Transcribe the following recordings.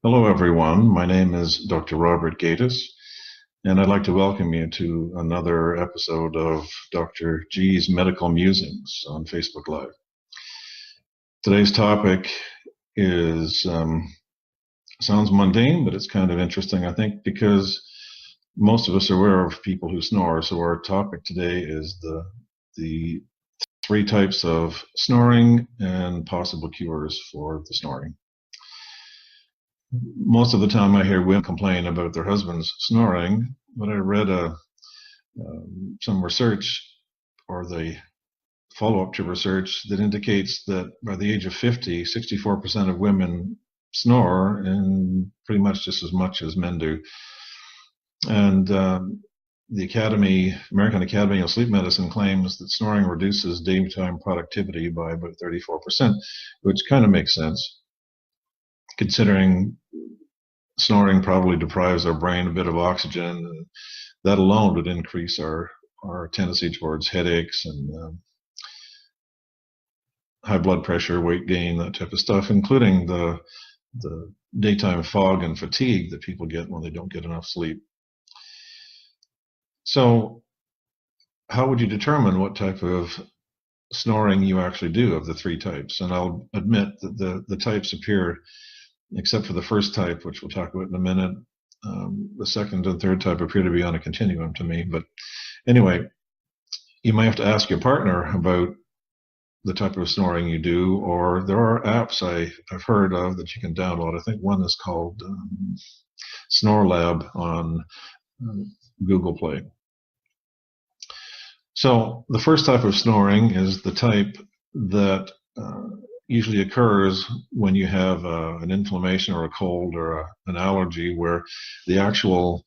Hello, everyone. My name is Dr. Robert Gatiss, and I'd like to welcome you to another episode of Dr. G's Medical Musings on Facebook Live. Today's topic is sounds mundane, but it's kind of interesting, I think, because most of us are aware of people who snore. So our topic today is the three types of snoring and possible cures for the snoring. Most of the time I hear women complain about their husbands snoring, but I read some research, or the follow-up to research, that indicates that by the age of 50, 64% of women snore, and pretty much just as much as men do. And the American Academy of Sleep Medicine claims that snoring reduces daytime productivity by about 34%, which kind of makes sense, considering snoring probably deprives our brain a bit of oxygen, and that alone would increase our tendency towards headaches and high blood pressure, weight gain, that type of stuff, including the daytime fog and fatigue that people get when they don't get enough sleep. So how would you determine what type of snoring you actually do of the three types? And I'll admit that the types appear, except for the first type, which we'll talk about in a minute, the second and third type appear to be on a continuum to me. But anyway, you might have to ask your partner about the type of snoring you do, or there are apps I've heard of that you can download. I think one is called SnorLab on Google Play. So the first type of snoring is the type that usually occurs when you have an inflammation or a cold or an allergy, where the actual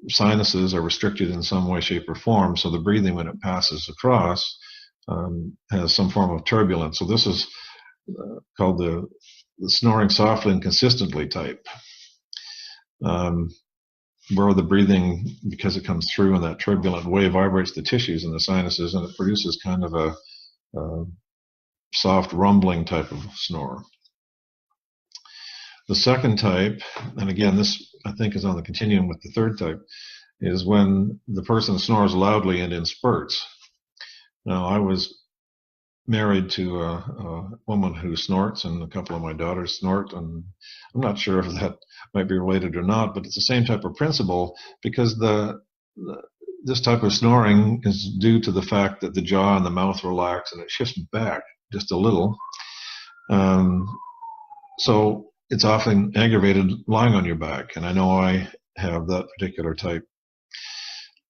sinuses are restricted in some way, shape, or form. So the breathing, when it passes across, has some form of turbulence. So this is called the snoring softly and consistently type, where the breathing, because it comes through in that turbulent way, vibrates the tissues in the sinuses, and it produces kind of a soft rumbling type of snore. The second type, and again this I think is on the continuum with the third type, is when the person snores loudly and in spurts. Now, I was married to a woman who snorts, and a couple of my daughters snort, and I'm not sure if that might be related or not, but it's the same type of principle, because this type of snoring is due to the fact that the jaw and the mouth relax and it shifts back just a little. So it's often aggravated lying on your back, and I know I have that particular type.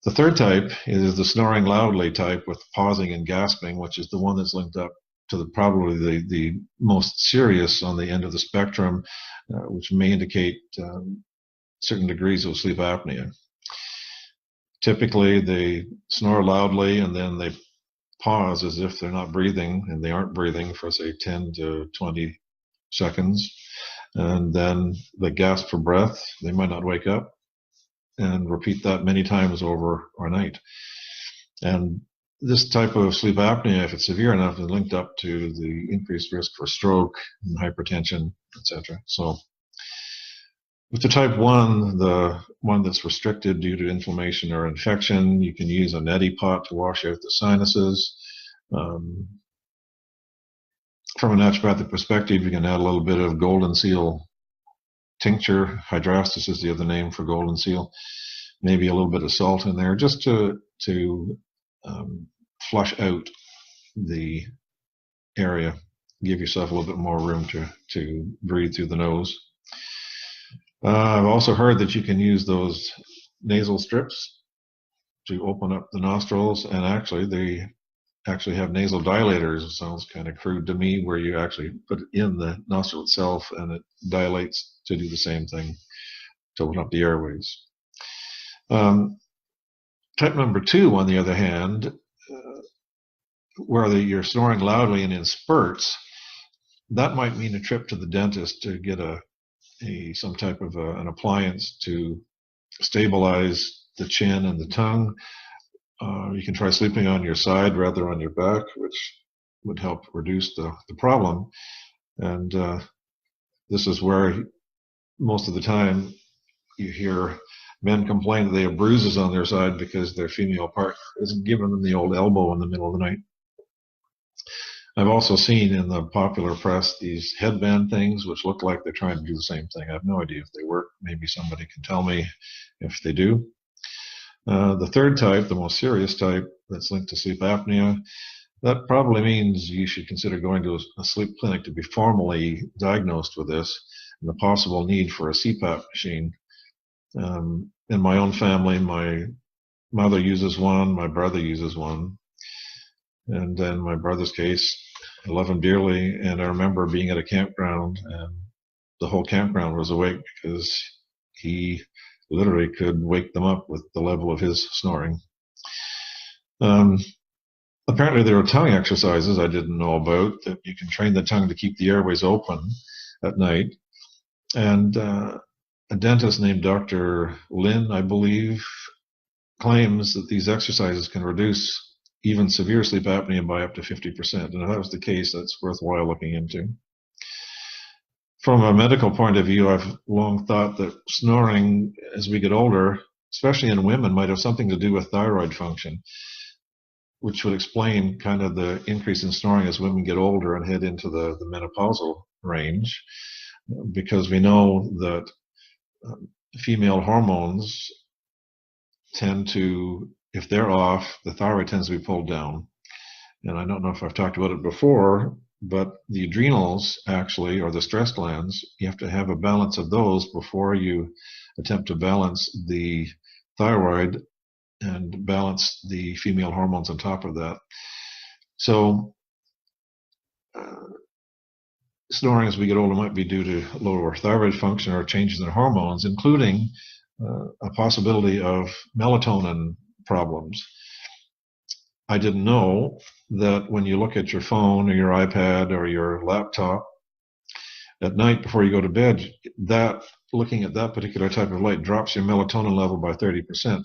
The third type is the snoring loudly type with pausing and gasping, which is the one that's linked up to probably the most serious on the end of the spectrum, which may indicate certain degrees of sleep apnea. Typically, they snore loudly and then they pause as if they're not breathing, and they aren't breathing for, say, 10 to 20 seconds. And then they gasp for breath. They might not wake up, and repeat that many times over a night. And this type of sleep apnea, if it's severe enough, is linked up to the increased risk for stroke and hypertension, etc. So with the type 1, the one that's restricted due to inflammation or infection, you can use a Neti Pot to wash out the sinuses. From a naturopathic perspective, you can add a little bit of golden seal tincture. Hydrastis is the other name for golden seal. Maybe a little bit of salt in there, just to flush out the area, give yourself a little bit more room to breathe through the nose. I've also heard that you can use those nasal strips to open up the nostrils, and actually they have nasal dilators. It sounds kind of crude to me, where you actually put it in the nostril itself and it dilates to do the same thing, to open up the airways. Type number 2, on the other hand, where you're snoring loudly and in spurts, that might mean a trip to the dentist to get some type of an appliance to stabilize the chin and the tongue. You can try sleeping on your side rather on your back, which would help reduce the problem. And This is where most of the time you hear men complain that they have bruises on their side because their female partner isn't giving them the old elbow in the middle of the night. I've also seen in the popular press these headband things which look like they're trying to do the same thing. I have no idea if they work. Maybe somebody can tell me if they do. The third type, the most serious type that's linked to sleep apnea, that probably means you should consider going to a sleep clinic to be formally diagnosed with this and the possible need for a CPAP machine. In my own family, my mother uses one, my brother uses one, and in my brother's case, I love him dearly, and I remember being at a campground and the whole campground was awake because he literally could wake them up with the level of his snoring. Apparently there are tongue exercises I didn't know about that you can train the tongue to keep the airways open at night. And a dentist named Dr. Lin, I believe, claims that these exercises can reduce even severe sleep apnea by up to 50%. And if that was the case, that's worthwhile looking into. From a medical point of view, I've long thought that snoring as we get older, especially in women, might have something to do with thyroid function, which would explain kind of the increase in snoring as women get older and head into the menopausal range, because we know that female hormones tend to, if they're off, the thyroid tends to be pulled down. And I don't know if I've talked about it before, but the adrenals actually, or the stress glands, you have to have a balance of those before you attempt to balance the thyroid and balance the female hormones on top of that. So snoring as we get older might be due to lower thyroid function or changes in hormones, including a possibility of melatonin problems. I didn't know that when you look at your phone or your iPad or your laptop at night before you go to bed, that looking at that particular type of light drops your melatonin level by 30%,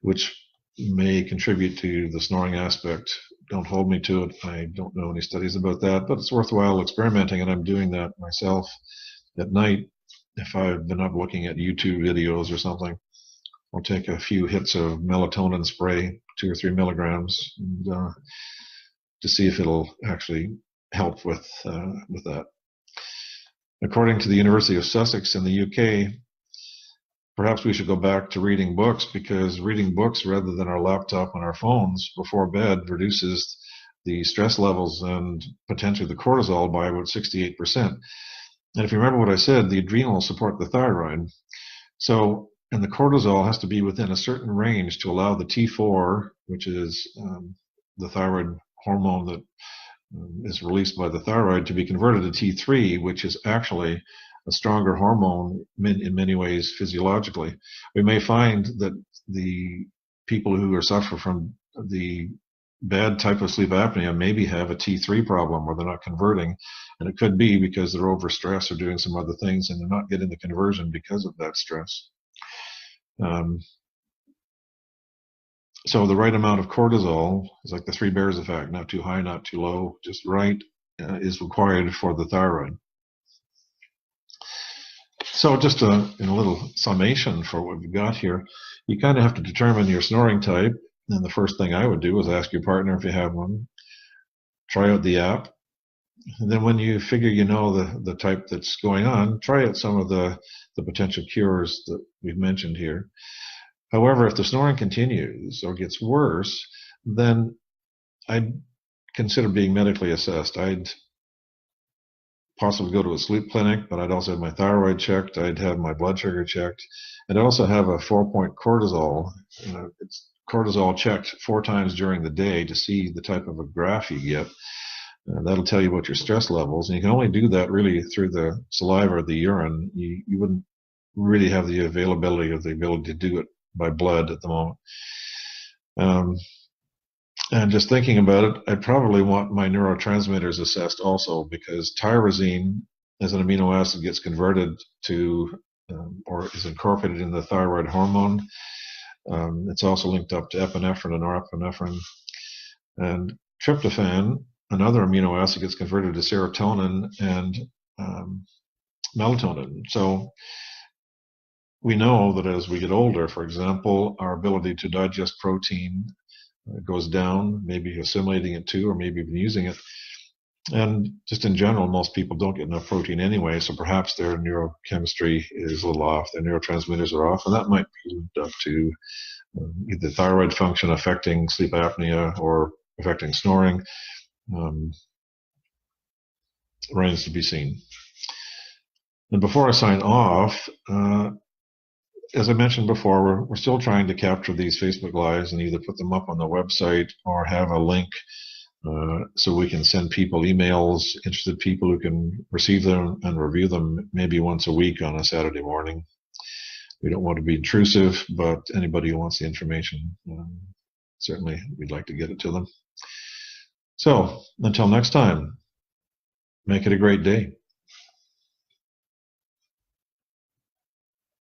which may contribute to the snoring aspect. Don't hold me to it. I don't know any studies about that, but it's worthwhile experimenting, and I'm doing that myself at night. If I've been up looking at YouTube videos or something, I'll take a few hits of melatonin spray, 2 or 3 milligrams, and, to see if it'll actually help with that. According to the University of Sussex in the UK, perhaps we should go back to reading books, because reading books rather than our laptop and our phones before bed reduces the stress levels and potentially the cortisol by about 68%. And if you remember what I said, the adrenals support the thyroid. So, and the cortisol has to be within a certain range to allow the T4, which is the thyroid hormone that is released by the thyroid, to be converted to T3, which is actually a stronger hormone in many ways physiologically. We may find that the people who suffer from the bad type of sleep apnea maybe have a T3 problem where they're not converting, and it could be because they're overstressed or doing some other things and they're not getting the conversion because of that stress. So the right amount of cortisol is like the 3 bears effect, not too high, not too low, just right, is required for the thyroid. So just in a little summation for what we've got here, you kind of have to determine your snoring type. And the first thing I would do is ask your partner if you have one. Try out the app. And then when you figure you know the type that's going on, try out some of the potential cures that we've mentioned here. However, if the snoring continues or gets worse, then I'd consider being medically assessed. I'd possibly go to a sleep clinic, but I'd also have my thyroid checked. I'd have my blood sugar checked. And I'd also have a 4-point cortisol. It's cortisol checked 4 times during the day to see the type of a graph you get. That'll tell you about your stress levels. And you can only do that really through the saliva or the urine. You wouldn't really have the availability of the ability to do it by blood at the moment. And just thinking about it, I probably want my neurotransmitters assessed also, because tyrosine as an amino acid gets converted to or is incorporated in the thyroid hormone. It's also linked up to epinephrine and norepinephrine. And tryptophan, another amino acid, gets converted to serotonin, and melatonin. So we know that as we get older, for example, our ability to digest protein goes down, maybe assimilating it too, or maybe even using it. And just in general, most people don't get enough protein anyway, so perhaps their neurochemistry is a little off, their neurotransmitters are off, and that might be linked up to either thyroid function affecting sleep apnea or affecting snoring. Remains to be seen. And before I sign off, as I mentioned before, we're still trying to capture these Facebook Lives and either put them up on the website or have a link so we can send people emails, interested people who can receive them and review them maybe once a week on a Saturday morning. We don't want to be intrusive, but anybody who wants the information, certainly we'd like to get it to them. So until next time, make it a great day.